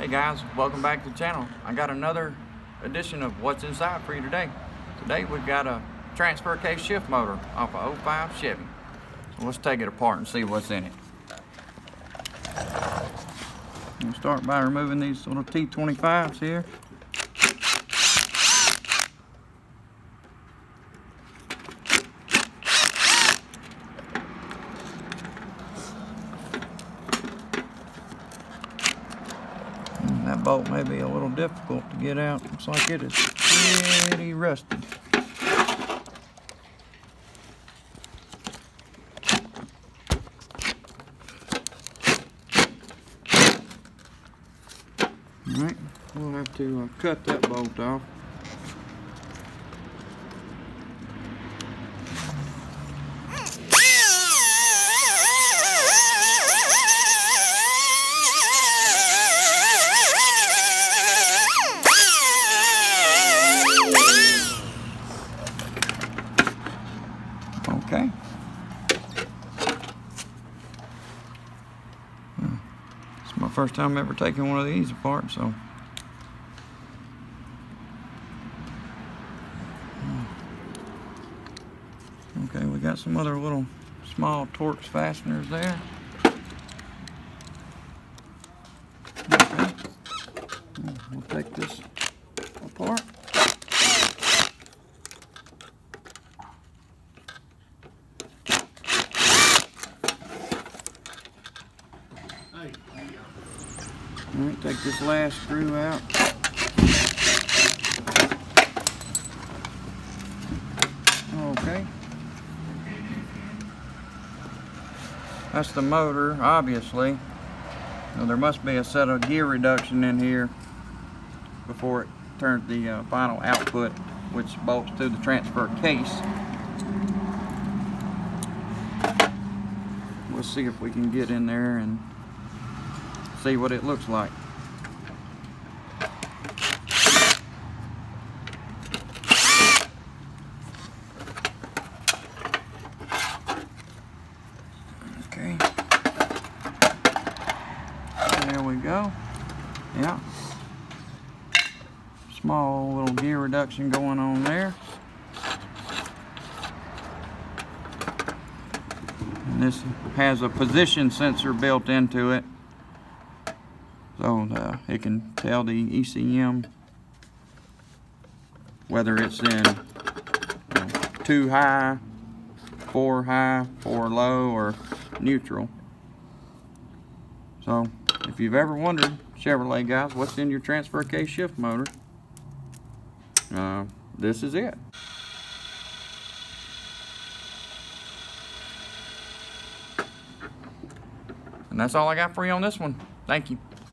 Hey guys, welcome back to the channel. I got another edition of What's Inside for you today. Today we've got a transfer case shift motor off a 05 Chevy. So let's take it apart and see what's in it. We'll start by removing these little T25s here. That bolt may be a little difficult to get out. Looks like it is pretty rusted. Alright, we'll have to cut that bolt off. Okay. It's my first time ever taking one of these apart, so. Okay, we got some other little small Torx fasteners there. Okay. We'll take this apart. Alright, take this last screw out. Okay. That's the motor, obviously. Now, there must be a set of gear reduction in here before it turns the final output, which bolts to the transfer case. We'll see if we can get in there and see what it looks like. Okay. There we go. Yeah. Small little gear reduction going on there. And this has a position sensor built into it. So it can tell the ECM whether it's in 2 high, 4 high, 4 low, or neutral. So if you've ever wondered, Chevrolet guys, what's in your transfer case shift motor, this is it. And that's all I got for you on this one. Thank you.